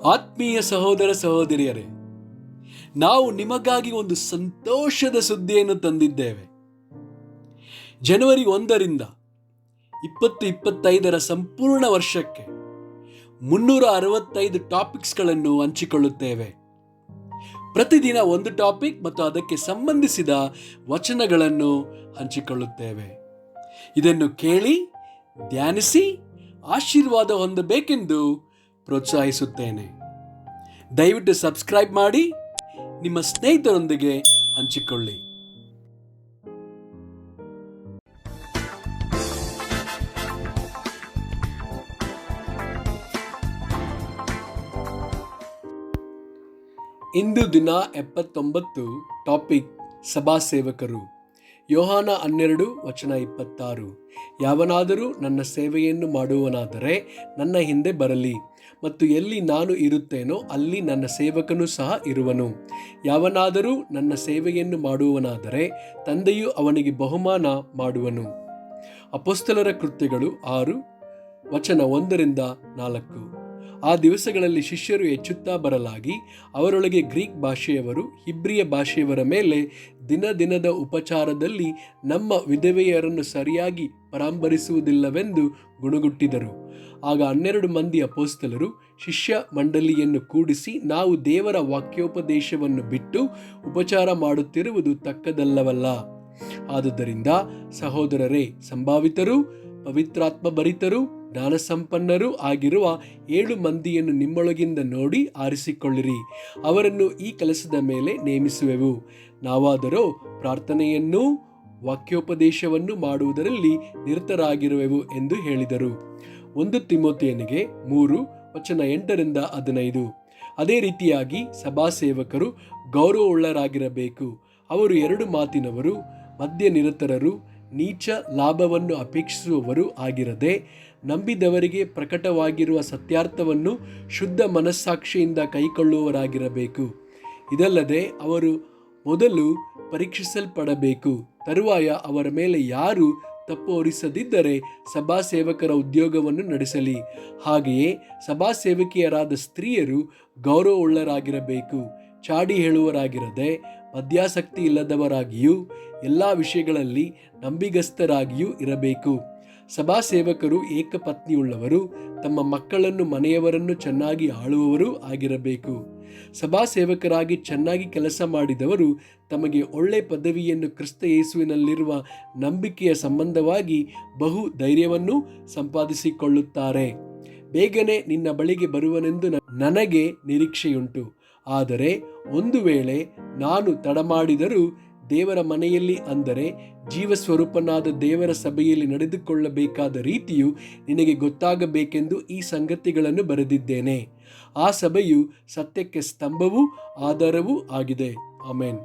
ಆತ್ಮೀಯ ಸಹೋದರ ಸಹೋದರಿಯರೇ, ನಾವು ನಿಮಗಾಗಿ ಒಂದು ಸಂತೋಷದ ಸುದ್ದಿಯನ್ನು ತಂದಿದ್ದೇವೆ. ಜನವರಿ 1ರಿಂದ 2025 ಸಂಪೂರ್ಣ ವರ್ಷಕ್ಕೆ 365 ಟಾಪಿಕ್ಸ್ಗಳನ್ನು ಹಂಚಿಕೊಳ್ಳುತ್ತೇವೆ. ಪ್ರತಿದಿನ ಒಂದು ಟಾಪಿಕ್ ಮತ್ತು ಅದಕ್ಕೆ ಸಂಬಂಧಿಸಿದ ವಚನಗಳನ್ನು ಹಂಚಿಕೊಳ್ಳುತ್ತೇವೆ. ಇದನ್ನು ಕೇಳಿ ಧ್ಯಾನಿಸಿ ಆಶೀರ್ವಾದ ಹೊಂದಬೇಕೆಂದು ಪ್ರೋತ್ಸಾಹಿಸುತ್ತೇನೆ. ದಯವಿಟ್ಟು ಸಬ್ಸ್ಕ್ರೈಬ್ ಮಾಡಿ ನಿಮ್ಮ ಸ್ನೇಹಿತರೊಂದಿಗೆ ಹಂಚಿಕೊಳ್ಳಿ. ಇಂದು ದಿನ 79 ಟಾಪಿಕ್ ಸಭಾ ಸೇವಕರು. ಯೋಹಾನ 12 ವಚನ 26. ಯಾವನಾದರೂ ನನ್ನ ಸೇವೆಯನ್ನು ಮಾಡುವವನಾದರೆ ನನ್ನ ಹಿಂದೆ ಬರಲಿ, ಮತ್ತು ಎಲ್ಲಿ ನಾನು ಇರುತ್ತೇನೋ ಅಲ್ಲಿ ನನ್ನ ಸೇವಕನು ಸಹ ಇರುವನು. ಯಾವನಾದರೂ ನನ್ನ ಸೇವೆಯನ್ನು ಮಾಡುವವನಾದರೆ ತಂದೆಯು ಅವನಿಗೆ ಬಹುಮಾನ ಮಾಡುವನು. ಅಪೊಸ್ತಲರ ಕೃತ್ಯಗಳು 6 ವಚನ 1ರಿಂದ 4. ಆ ದಿವಸಗಳಲ್ಲಿ ಶಿಷ್ಯರು ಹೆಚ್ಚುತ್ತಾ ಬರಲಾಗಿ ಅವರೊಳಗೆ ಗ್ರೀಕ್ ಭಾಷೆಯವರು ಹಿಬ್ರಿಯ ಭಾಷೆಯವರ ಮೇಲೆ ದಿನದ ಉಪಚಾರದಲ್ಲಿ ನಮ್ಮ ವಿಧವೆಯರನ್ನು ಸರಿಯಾಗಿ ಪರಾಂಬರಿಸುವುದಿಲ್ಲವೆಂದು ಗುಣಗುಟ್ಟಿದರು. ಆಗ 12 ಮಂದಿ ಅಪೊಸ್ತಲರು ಶಿಷ್ಯ ಮಂಡಳಿಯನ್ನು ಕೂಡಿಸಿ, ನಾವು ದೇವರ ವಾಕ್ಯೋಪದೇಶವನ್ನು ಬಿಟ್ಟು ಉಪಚಾರ ಮಾಡುತ್ತಿರುವುದು ತಕ್ಕದಲ್ಲವಲ್ಲ. ಆದುದರಿಂದ ಸಹೋದರರೇ, ಸಂಭಾವಿತರು, ಪವಿತ್ರಾತ್ಮ ಭರಿತರು, ಜ್ಞಾನಸಂಪನ್ನರೂ ಆಗಿರುವ 7 ಮಂದಿಯನ್ನು ನಿಮ್ಮೊಳಗಿಂದ ನೋಡಿ ಆರಿಸಿಕೊಳ್ಳಿರಿ. ಅವರನ್ನು ಈ ಕೆಲಸದ ಮೇಲೆ ನೇಮಿಸುವೆವು. ನಾವಾದರೋ ಪ್ರಾರ್ಥನೆಯನ್ನೂ ವಾಕ್ಯೋಪದೇಶವನ್ನು ಮಾಡುವುದರಲ್ಲಿ ನಿರತರಾಗಿರುವೆವು ಎಂದು ಹೇಳಿದರು. 1 ತಿಮೋಥೆಯನಿಗೆ 3 ವಚನ 8ರಿಂದ 15. ಅದೇ ರೀತಿಯಾಗಿ ಸಭಾಸೇವಕರು ಗೌರವವುಳ್ಳರಾಗಿರಬೇಕು. ಅವರು 2 ಮಾತಿನವರು, ಮದ್ಯನಿರತರು, ನೀಚ ಲಾಭವನ್ನು ಅಪೇಕ್ಷಿಸುವವರು ಆಗಿರದೆ, ನಂಬಿದವರಿಗೆ ಪ್ರಕಟವಾಗಿರುವ ಸತ್ಯಾರ್ಥವನ್ನು ಶುದ್ಧ ಮನಸ್ಸಾಕ್ಷಿಯಿಂದ ಕೈಕೊಳ್ಳುವವರಾಗಿರಬೇಕು. ಇದಲ್ಲದೆ ಅವರು ಮೊದಲು ಪರೀಕ್ಷಿಸಲ್ಪಡಬೇಕು. ತರುವಾಯ ಅವರ ಮೇಲೆ ಯಾರು ತಪ್ಪು ಹೊರಿಸದಿದ್ದರೆ ಸಭಾಸೇವಕರ ಉದ್ಯೋಗವನ್ನು ನಡೆಸಲಿ. ಹಾಗೆಯೇ ಸಭಾಸೇವಕಿಯರಾದ ಸ್ತ್ರೀಯರು ಗೌರವವುಳ್ಳರಾಗಿರಬೇಕು. ಚಾಡಿ ಹೇಳುವರಾಗಿರದೆ, ಮದ್ಯಾಸಕ್ತಿ ಇಲ್ಲದವರಾಗಿಯೂ ಎಲ್ಲ ವಿಷಯಗಳಲ್ಲಿ ನಂಬಿಗಸ್ತರಾಗಿಯೂ ಇರಬೇಕು. ಸಭಾಸೇವಕರು ಏಕಪತ್ನಿಯುಳ್ಳವರು, ತಮ್ಮ ಮಕ್ಕಳನ್ನು ಮನೆಯವರನ್ನು ಚೆನ್ನಾಗಿ ಆಳುವವರು ಆಗಿರಬೇಕು. ಸಭಾಸೇವಕರಾಗಿ ಚೆನ್ನಾಗಿ ಕೆಲಸ ಮಾಡಿದವರು ತಮಗೆ ಒಳ್ಳೆ ಪದವಿಯನ್ನು ಕ್ರಿಸ್ತ ಯೇಸುವಿನಲ್ಲಿರುವ ನಂಬಿಕೆಯ ಸಂಬಂಧವಾಗಿ ಬಹು ಧೈರ್ಯವನ್ನು ಸಂಪಾದಿಸಿಕೊಳ್ಳುತ್ತಾರೆ. ಬೇಗನೆ ನಿನ್ನ ಬಳಿಗೆ ಬರುವನೆಂದು ನನಗೆ ನಿರೀಕ್ಷೆಯುಂಟು. ಆದರೆ ಒಂದು ವೇಳೆ ನಾನು ತಡಮಾಡಿದರೂ ದೇವರ ಮನೆಯಲ್ಲಿ, ಅಂದರೆ ಜೀವಸ್ವರೂಪನಾದ ದೇವರ ಸಭೆಯಲ್ಲಿ ನಡೆದುಕೊಳ್ಳಬೇಕಾದ ರೀತಿಯು ನಿನಗೆ ಗೊತ್ತಾಗಬೇಕೆಂದು ಈ ಸಂಗತಿಗಳನ್ನು ಬರೆದಿದ್ದೇನೆ. ಆ ಸಭೆಯು ಸತ್ಯಕ್ಕೆ ಸ್ತಂಭವೂ ಆಧಾರವೂ ಆಗಿದೆ. ಆಮೆನ್.